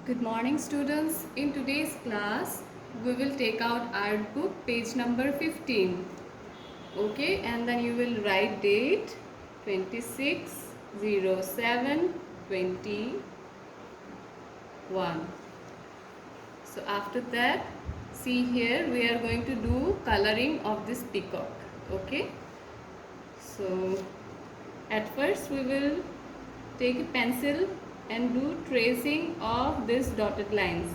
Good morning students. In today's class, we will take out art book page number 15. Okay, and then you will write date 26/07/21. So after that, see here we are going to do coloring of this peacock. Okay. So at first we will take a pencil and do tracing of these dotted lines.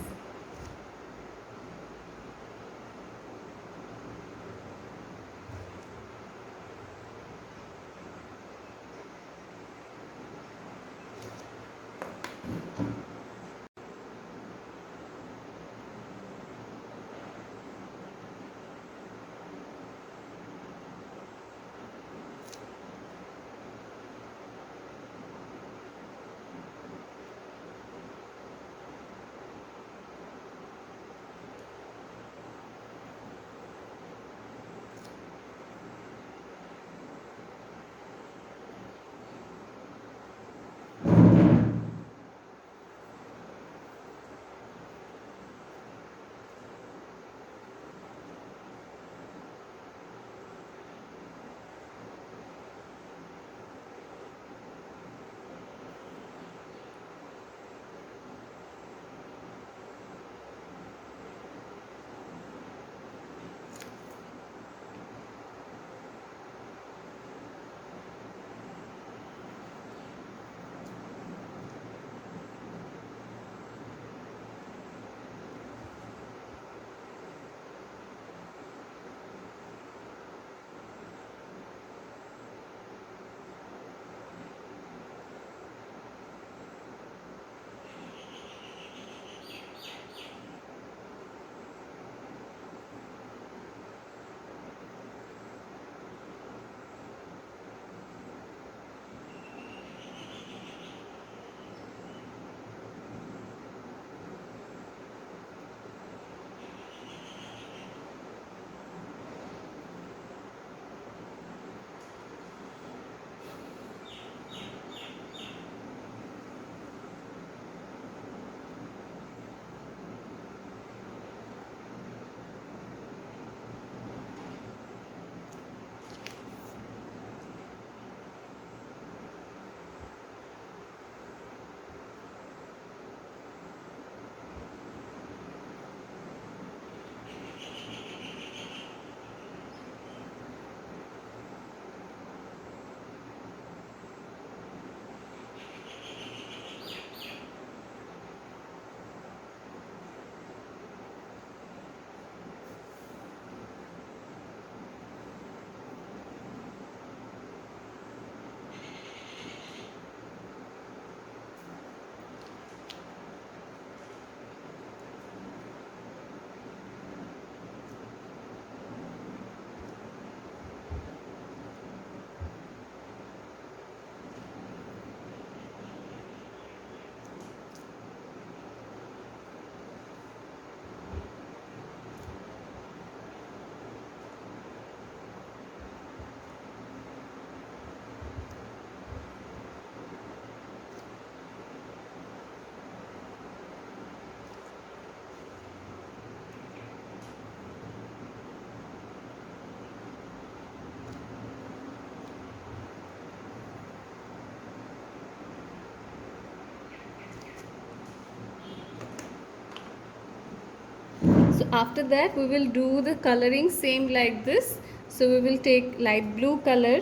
So after that we will do the coloring same like this. So we will take light blue color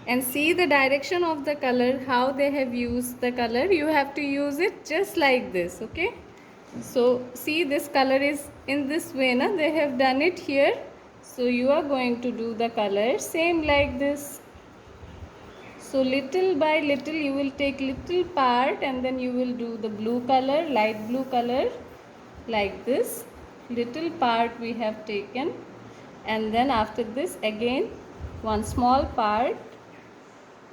and see the direction of the color, how they have used the color. You have to use it just like this. Okay, so see this color is in this way na, they have done it here. So you are going to do the color same like this. So little by little you will take little part and then you will do the blue color, light blue color like this. Little part we have taken, and then after this again one small part.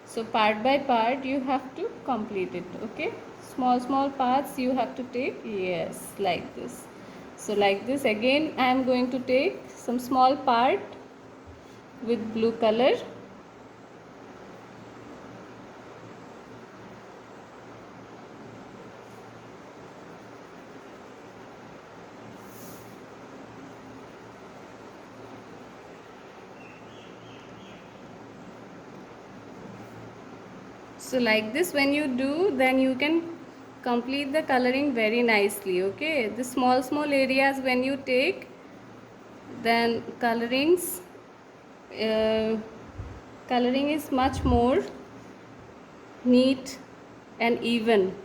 So part by part you have to complete it. Okay, small parts you have to take. Yes, like this. So like this again I am going to take some small part with blue color. So like this, when you do, then you can complete the coloring very nicely. Okay, the small areas when you take, then uh, coloring is much more neat and even.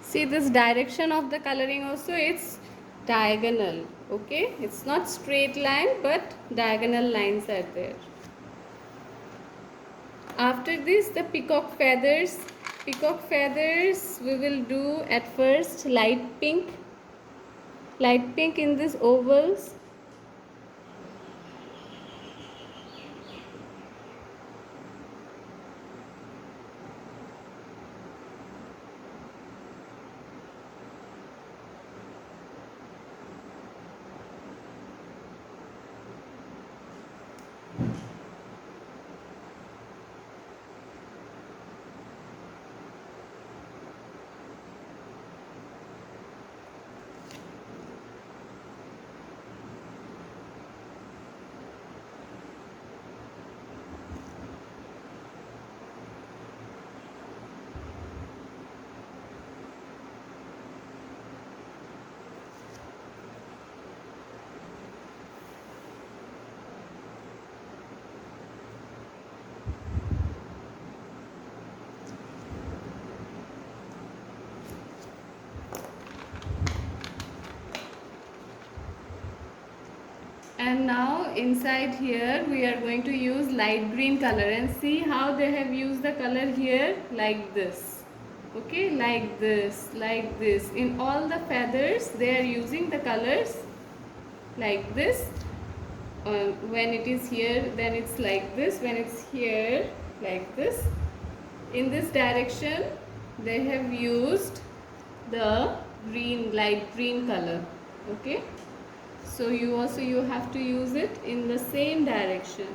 See, this direction of the coloring also, it's diagonal. Okay, it's not straight line, but diagonal lines are there. After this, the peacock feathers we will do at first light pink in these ovals. And now inside here we are going to use light green color, and see how they have used the color here like this. Okay, like this. In all the feathers they are using the colors like this. When it is here, then it's like this. When it's here, like this. In this direction they have used the light green color. Okay, so you have to use it in the same direction.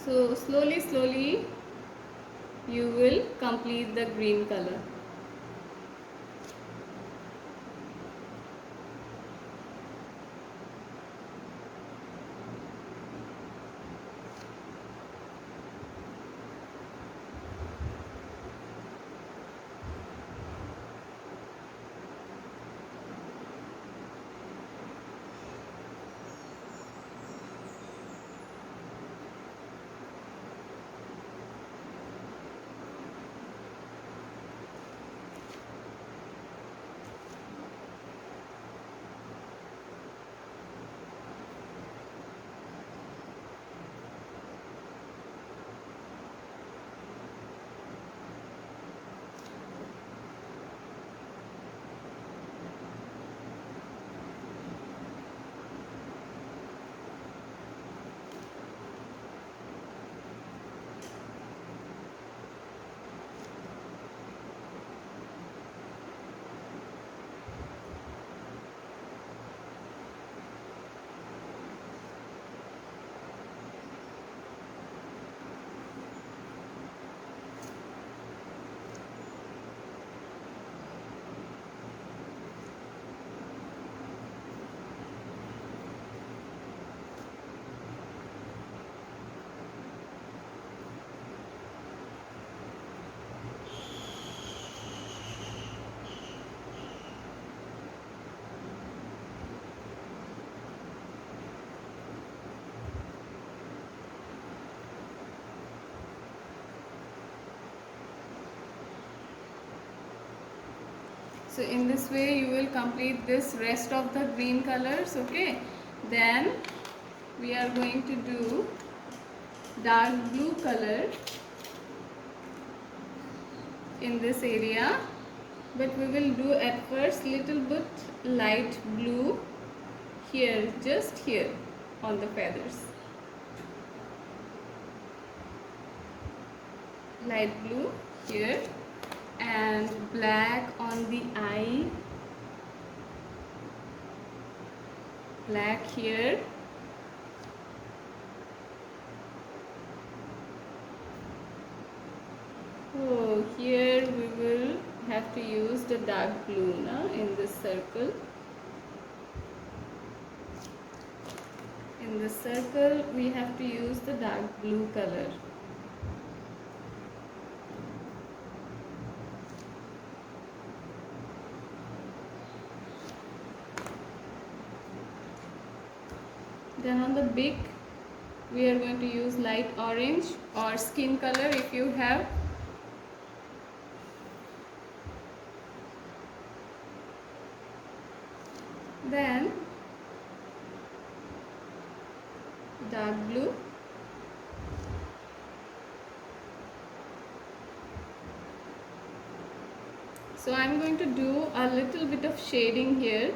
So slowly you will complete the green color. So in this way you will complete this rest of the green colors. Okay, then we are going to do dark blue color in this area, but we will do at first little bit light blue here, just here on the feathers. light blue here, and black on the eye, black here, oh here we will have to use the dark blue now in this circle. In this circle we have to use the dark blue color. Then on the beak we are going to use light orange or skin color if you have. Then dark blue, so I am going to do a little bit of shading here.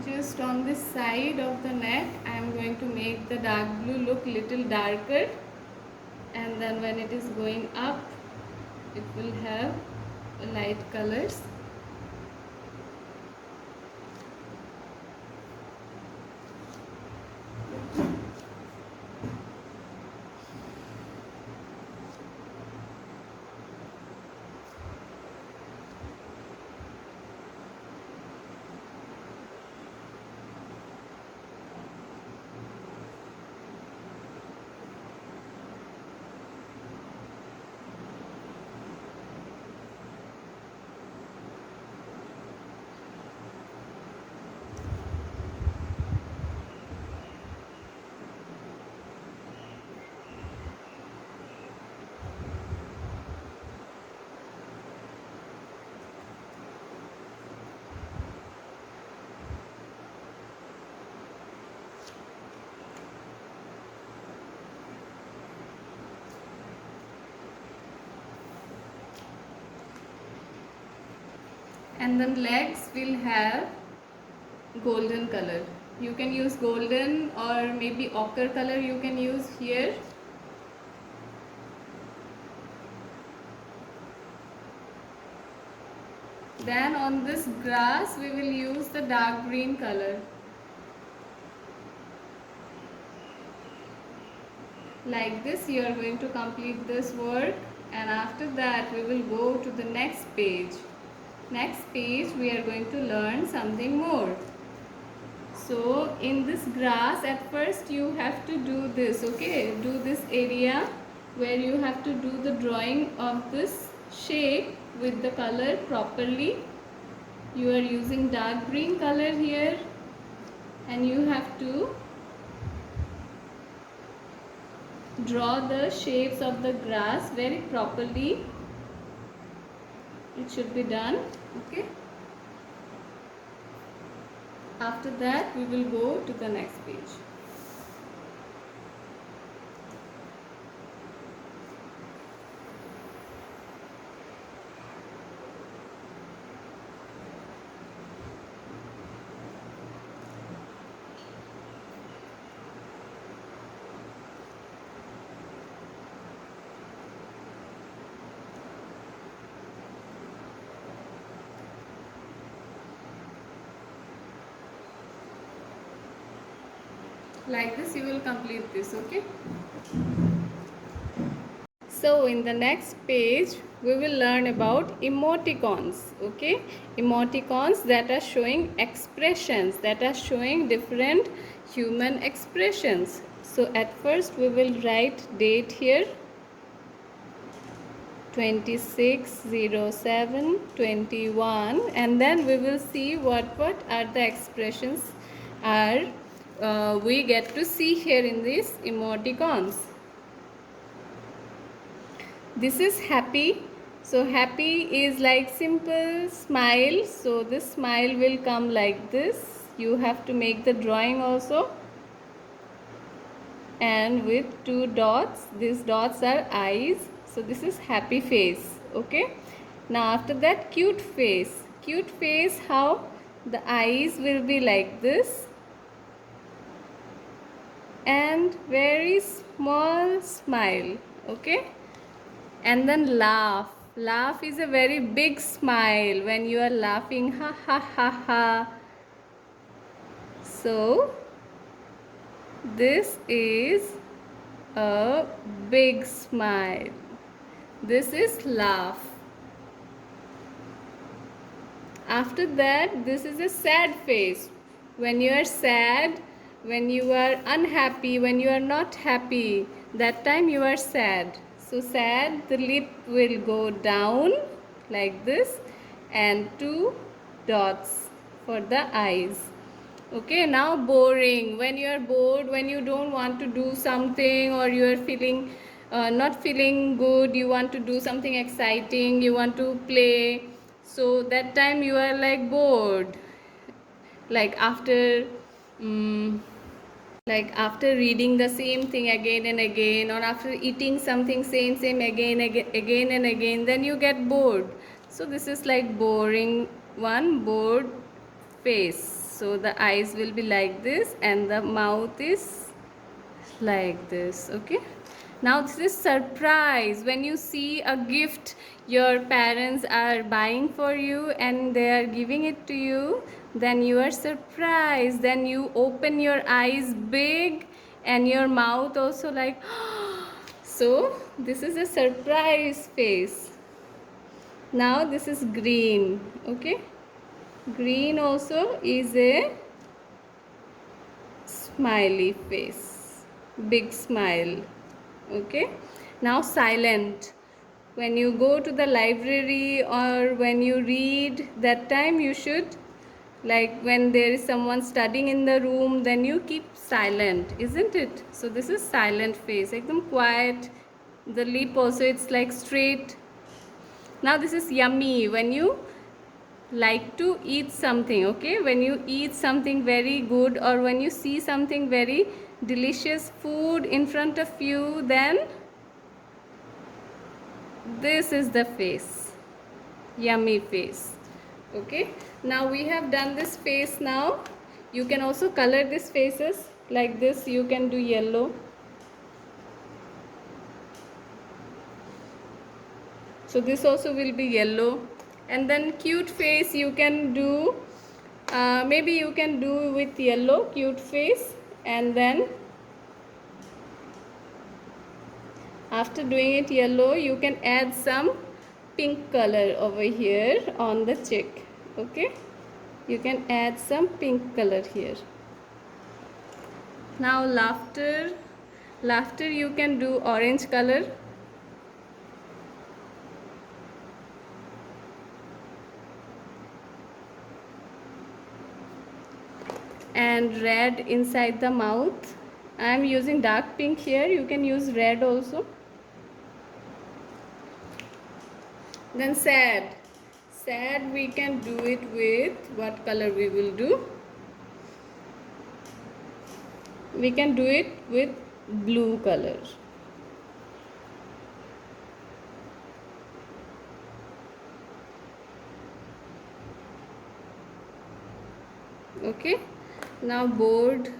Just on this side of the neck I am going to make the dark blue look little darker, and then when it is going up it will have light colors. And then legs will have golden color. You can use golden or maybe ochre color you can use here. Then on this grass we will use the dark green color. Like this you are going to complete this work, and after that we will go to the next page. Next page we are going to learn something more. So in this grass at first you have to do this, okay? Do this area where you have to do the drawing of this shape with the color properly. You are using dark green color here, and you have to draw the shapes of the grass very properly. It should be done, okay? After that we will go to the next page. Like this you will complete this, okay? So in the next page we will learn about emoticons, okay? Emoticons that are showing expressions, that are showing different human expressions. So at first we will write date here, 26/07/21, and then we will see what are the expressions are we get to see here in these emoticons. This is happy. So happy is like simple smile. So this smile will come like this. You have to make the drawing also. And with two dots, these dots are eyes. So this is happy face, okay? Now after that, cute face. Cute face, how the eyes will be like this and very small smile. Okay, and then laugh. Laugh is a very big smile when you are laughing, ha ha ha ha. So this is a big smile. This is laugh. After that, this is a sad face. When you are sad, when you are unhappy, when you are not happy, that time you are sad. So sad, the lip will go down like this and two dots for the eyes. Okay, now boring. When you are bored, when you don't want to do something, or you are feeling not feeling good, you want to do something exciting, you want to play, so that time you are like bored, like after um, like after reading the same thing again and again, or after eating something same again and again, then you get bored. So this is like boring one, bored face. So the eyes will be like this and the mouth is like this. Okay, now this is surprise. When you see a gift your parents are buying for you and they are giving it to you, then you are surprised, then you open your eyes big and your mouth also like so this is a surprise face. Now this is green. Okay, green also is a smiley face, big smile. Okay, now silent. When you go to the library or when you read, that time you should, like when there is someone studying in the room, then you keep silent, isn't it? So this is silent face, ekdam quiet. The lip also, it's like straight. Now this is yummy. When you like to eat something, okay, when you eat something very good or when you see something very delicious food in front of you, then this is the face, yummy face. Okay, now we have done this face. Now you can also color these faces like this. You can do yellow. So this also will be yellow. And then cute face you can do, maybe you can do with yellow, cute face. And then after doing it yellow, you can add some pink color over here on the cheek. Okay, you can add some pink color here. Now laughter, laughter you can do orange color. And red inside the mouth. I am using dark pink here, you can use red also. Then sad. Sad we can do it with what color we will do? We can do it with blue color. Okay, now bored.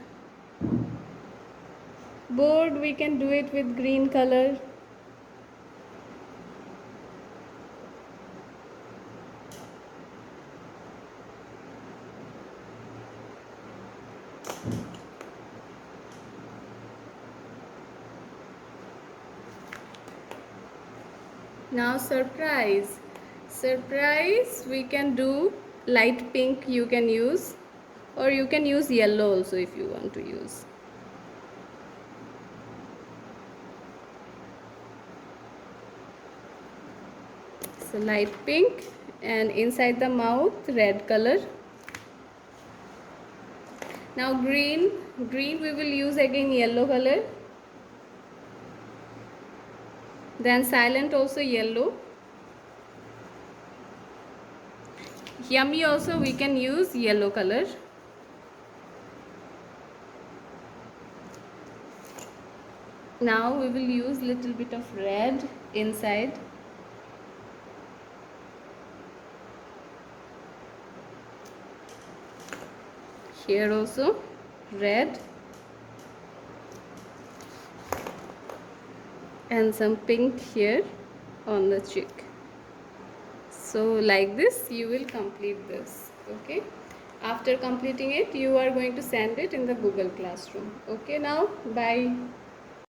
Bored we can do it with green color. Now surprise. Surprise we can do light pink, you can use, or you can use yellow also if you want to use. So light pink and inside the mouth red color. Now green. Green we will use again yellow color. Then silent also yellow. Yummy also we can use yellow color. Now we will use little bit of red inside. here also red and some pink here on the cheek. So like this you will complete this. Okay, after completing it you are going to send it in the Google Classroom. Okay, now bye.